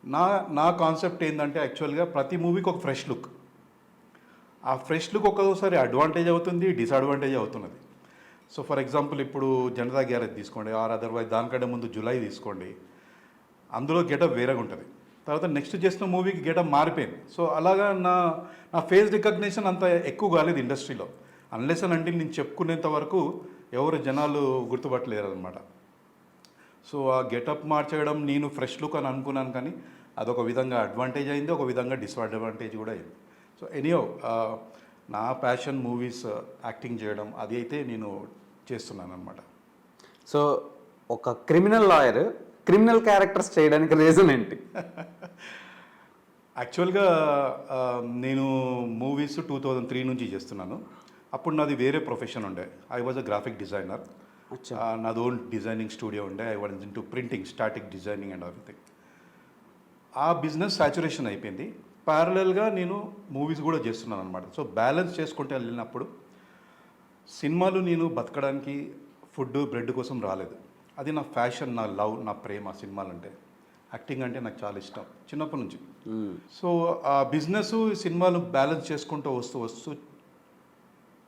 నా నా కాన్సెప్ట్ ఏంటంటే యాక్చువల్గా ప్రతి మూవీకి ఒక ఫ్రెష్ లుక్. ఆ ఫ్రెష్ లుక్ ఒక్కొక్కసారి అడ్వాంటేజ్ అవుతుంది, డిసడ్వాంటేజ్ అవుతున్నది. సో ఫర్ ఎగ్జాంపుల్ ఇప్పుడు జనతా గ్యారేజ్ తీసుకోండి, ఆర్ అదర్వైజ్ దానికంటే ముందు జులై తీసుకోండి. అందులో గెటప్ వేరేగా ఉంటుంది. తర్వాత నెక్స్ట్ చేసిన మూవీకి గెటప్ మారిపోయింది. సో అలాగా నా నా ఫేస్ రికగ్నిషన్ అంత ఎక్కువ కాలేదు ఇండస్ట్రీలో. అన్లెస్ అని అంటే నేను చెప్పుకునేంత వరకు ఎవరు జనాలు గుర్తుపట్టలేరు అనమాట. సో ఆ గెటప్ మార్చేయడం నేను ఫ్రెష్ లుక్ అని అనుకున్నాను, కానీ అదొక విధంగా అడ్వాంటేజ్ అయింది, ఒక విధంగా డిసడ్వాంటేజ్ కూడా అయింది. సో ఎనీహౌ నా ప్యాషన్ మూవీస్ యాక్టింగ్ చేయడం, అది అయితే నేను చేస్తున్నాను అనమాట. సో ఒక క్రిమినల్ లాయర్ క్రిమినల్ క్యారెక్టర్స్ చేయడానికి రీజన్ ఏంటి? యాక్చువల్గా నేను మూవీస్ 2003 నుంచి చేస్తున్నాను. అప్పుడు నాది వేరే ప్రొఫెషన్ ఉండే. I was a graphic designer. నాది ఓన్ డిజైనింగ్ స్టూడియో ఉండే. I was in to printing, static designing and everything. ఆ బిజినెస్ సాచురేషన్ అయిపోయింది. ప్యారలల్గా నేను మూవీస్ కూడా చేస్తున్నాను అనమాట. సో బ్యాలెన్స్ చేసుకుంటే వెళ్ళినప్పుడు సినిమాలు నేను బతకడానికి ఫుడ్ బ్రెడ్ కోసం రాలేదు. అది నా ఫ్యాషన్, నా లవ్, నా ప్రేమ సినిమాలంటే. యాక్టింగ్ అంటే నాకు చాలా ఇష్టం చిన్నప్పటి నుంచి. సో ఆ బిజినెస్ సినిమాలు బ్యాలెన్స్ చేసుకుంటూ వస్తూ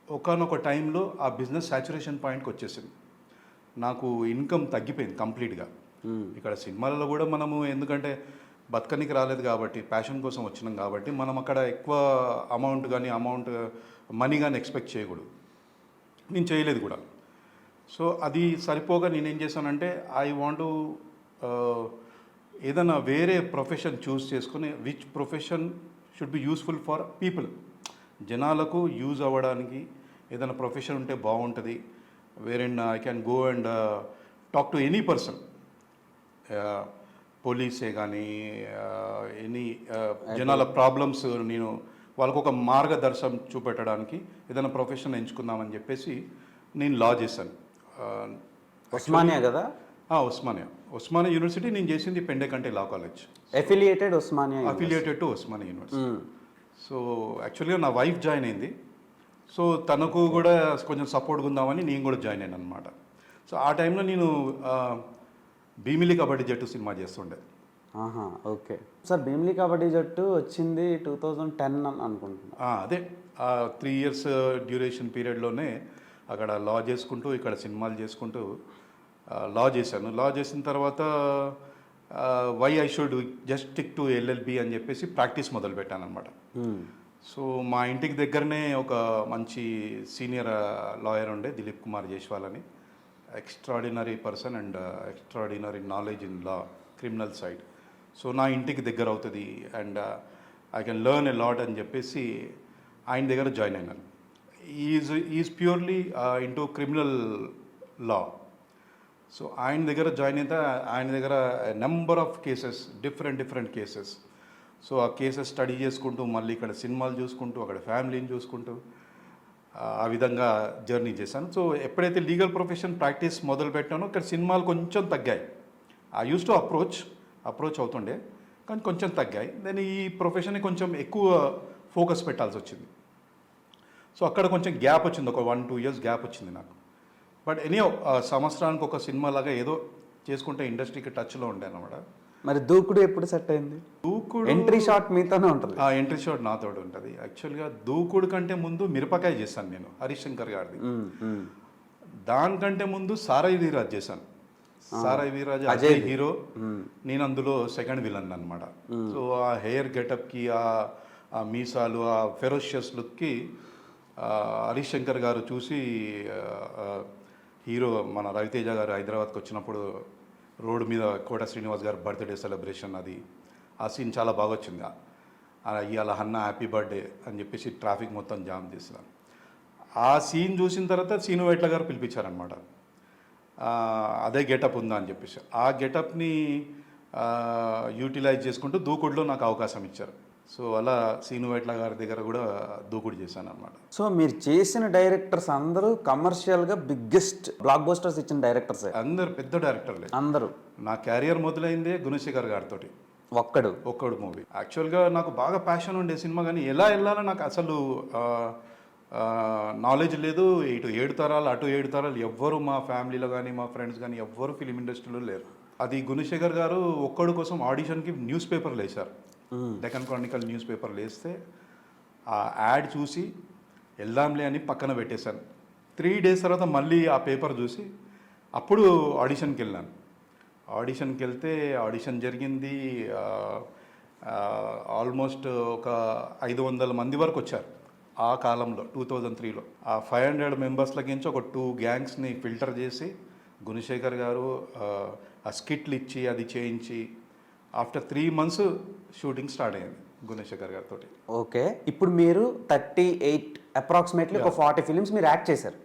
ఒకానొక టైంలో ఆ బిజినెస్ సాచురేషన్ పాయింట్కి వచ్చేసింది. నాకు ఇన్కమ్ తగ్గిపోయింది కంప్లీట్గా. ఇక్కడ సినిమాలలో కూడా మనము ఎందుకంటే బతకనికి రాలేదు కాబట్టి, ప్యాషన్ కోసం వచ్చినాం కాబట్టి మనం అక్కడ ఎక్కువ అమౌంట్ మనీ కానీ ఎక్స్పెక్ట్ చేయకూడదు. నేను చేయలేదు కూడా. సో అది సరిపోగా నేనేం చేశానంటే ఐ వాంట్ ఏదైనా వేరే ప్రొఫెషన్ చూస్ చేసుకుని which profession should be useful for people. జనాలకు యూజ్ అవ్వడానికి ఏదైనా ప్రొఫెషన్ ఉంటే బాగుంటుంది. వేరెన్ I can go and talk to any person, పోలీసే కానీ ఎనీ జనాల ప్రాబ్లమ్స్ నేను వాళ్ళకు ఒక మార్గదర్శనం చూపెట్టడానికి ఏదైనా ప్రొఫెషన్ ఎంచుకుందామని చెప్పేసి నేను లా చేశాను. ఉస్మానియా కదా? ఉస్మానియా యూనివర్సిటీ. నేను చేసింది Pendekanti law college. Affiliated to Osmania university. So యాక్చువల్గా నా వైఫ్ జాయిన్ అయింది. సో తనకు కూడా కొంచెం సపోర్ట్గా ఉందామని నేను కూడా జాయిన్ అయ్యాను అనమాట. సో ఆ టైంలో నేను భీమిలి కబడ్డీ జట్టు సినిమా చేస్తుండే. Okay sir. భీమిలి కబడ్డీ జట్టు వచ్చింది 2010 అనుకుంటున్నాను. అదే 3 years డ్యూరేషన్ పీరియడ్లోనే అక్కడ లా చేసుకుంటూ ఇక్కడ సినిమాలు చేసుకుంటూ లా చేశాను. లా చేసిన తర్వాత why I should just stick to LLB అని చెప్పేసి ప్రాక్టీస్ మొదలుపెట్టాను అనమాట. సో మా ఇంటికి దగ్గరనే ఒక మంచి సీనియర్ లాయర్ ఉండే, దిలీప్ కుమార్ జైస్వాల్ అని. Extraordinary person and extraordinary knowledge in law, criminal side. So నా ఇంటికి దగ్గర అవుతుంది and I can learn a lot అని చెప్పేసి ఆయన దగ్గర జాయిన్ అయినాను. Is purely into criminal law. So ఆయన దగ్గర జాయిన్ అయితే ఆయన దగ్గర number of cases, different cases. So ఆ కేసెస్ స్టడీ చేసుకుంటూ మళ్ళీ ఇక్కడ సినిమాలు చూసుకుంటూ అక్కడ ఫ్యామిలీని చూసుకుంటూ ఆ విధంగా జర్నీ చేశాను. సో ఎప్పుడైతే లీగల్ ప్రొఫెషన్ ప్రాక్టీస్ మొదలు పెట్టానో ఇక్కడ సినిమాలు కొంచెం తగ్గాయి. ఐ యూస్ టు అప్రోచ్ అవుతుండే, కానీ కొంచెం తగ్గాయి. దెన్ ఈ ప్రొఫెషన్ని కొంచెం ఎక్కువ ఫోకస్ పెట్టాల్సి వచ్చింది. సో అక్కడ కొంచెం గ్యాప్ వచ్చింది, ఒక 1-2 years గ్యాప్ వచ్చింది నాకు. బట్ ఎనీహౌ సంవత్సరానికి ఒక సినిమా లాగా ఏదో చేసుకుంటే ఇండస్ట్రీకి టచ్లో ఉండే అనమాట. మరి దూకుడు ఎప్పుడు సెట్ అయింది? దూకుడు ఎంట్రీ షాట్ మీతోనే ఉంటుంది. ఎంట్రీ షాట్ నాతో ఉంటుంది. యాక్చువల్గా దూకుడు కంటే ముందు మిరపకాయ చేశాను నేను, హరీష్ శంకర్ గారిది. దానికంటే ముందు సారాయి వీరాజ్ చేశాను. సారాయి వీరాజ్ అజయ్ హీరో, నేను అందులో సెకండ్ విలన్ అనమాట. సో ఆ హెయిర్ గెటప్కి, ఆ మీసాలు, ఆ ఫెరోషియస్ లుక్కి హరీష్ శంకర్ గారు చూసి హీరో మన రవితేజ గారు హైదరాబాద్కి వచ్చినప్పుడు రోడ్డు మీద కోట శ్రీనివాస్ గారు బర్త్డే సెలబ్రేషన్, అది ఆ సీన్ చాలా బాగా వచ్చింది. ఇవాళ అన్న హ్యాపీ బర్త్డే అని చెప్పేసి ట్రాఫిక్ మొత్తం జామ్ చేస్తున్నాను. ఆ సీన్ చూసిన తర్వాత సీను వైట్ల గారు పిలిపించారనమాట. అదే గెటప్ ఉందా అని చెప్పేసి ఆ గెటప్ని యూటిలైజ్ చేసుకుంటూ దూకుడులో నాకు అవకాశం ఇచ్చారు. సో అలా సీను వైట్ల గారి దగ్గర కూడా దూకుడు చేశాను అనమాట. సో మీరు చేసిన డైరెక్టర్స్ అందరూ కమర్షియల్గా బిగ్గెస్ట్ బ్లాక్ బస్టర్స్ ఇచ్చిన డైరెక్టర్స్, అందరు పెద్ద డైరెక్టర్లే. అందరూ. నా క్యారియర్ మొదలైందే గుణశేఖర్ గారితో, ఒక్కడు మూవీ. యాక్చువల్గా నాకు బాగా ప్యాషన్ ఉండే సినిమా, కానీ ఎలా వెళ్ళాలో నాకు అసలు నాలెడ్జ్ లేదు. ఇటు 7 తరాలు అటు 7 తరాలు ఎవ్వరు మా ఫ్యామిలీలో కానీ మా ఫ్రెండ్స్ కానీ ఎవ్వరు ఫిలిం ఇండస్ట్రీలో లేరు. అది గుణశేఖర్ గారు ఒక్కడు కోసం ఆడిషన్కి న్యూస్ పేపర్లు వేశారు. డెక్కన్ క్రానికల్ న్యూస్ పేపర్లు వేస్తే ఆ యాడ్ చూసి వెళ్దాంలే అని పక్కన పెట్టేశాను. 3 days తర్వాత మళ్ళీ ఆ పేపర్ చూసి అప్పుడు ఆడిషన్కి వెళ్ళాను. ఆడిషన్కి వెళ్తే ఆడిషన్ జరిగింది. ఆల్మోస్ట్ ఒక 500 మంది వరకు వచ్చారు ఆ కాలంలో 2003లో. ఆ 500 మెంబర్స్లకించి ఒక 2 గ్యాంగ్స్ని ఫిల్టర్ చేసి గుణశేఖర్ గారు ఆ స్కిట్లు ఇచ్చి అది చేయించి ఆఫ్టర్ 3 months షూటింగ్ స్టార్ట్ అయింది గుణశేఖర్ గారితో. ఓకే, ఇప్పుడు మీరు 38 అప్రాక్సిమేట్లీ ఒక 40 ఫిలిమ్స్ మీరు యాక్ట్ చేశారు.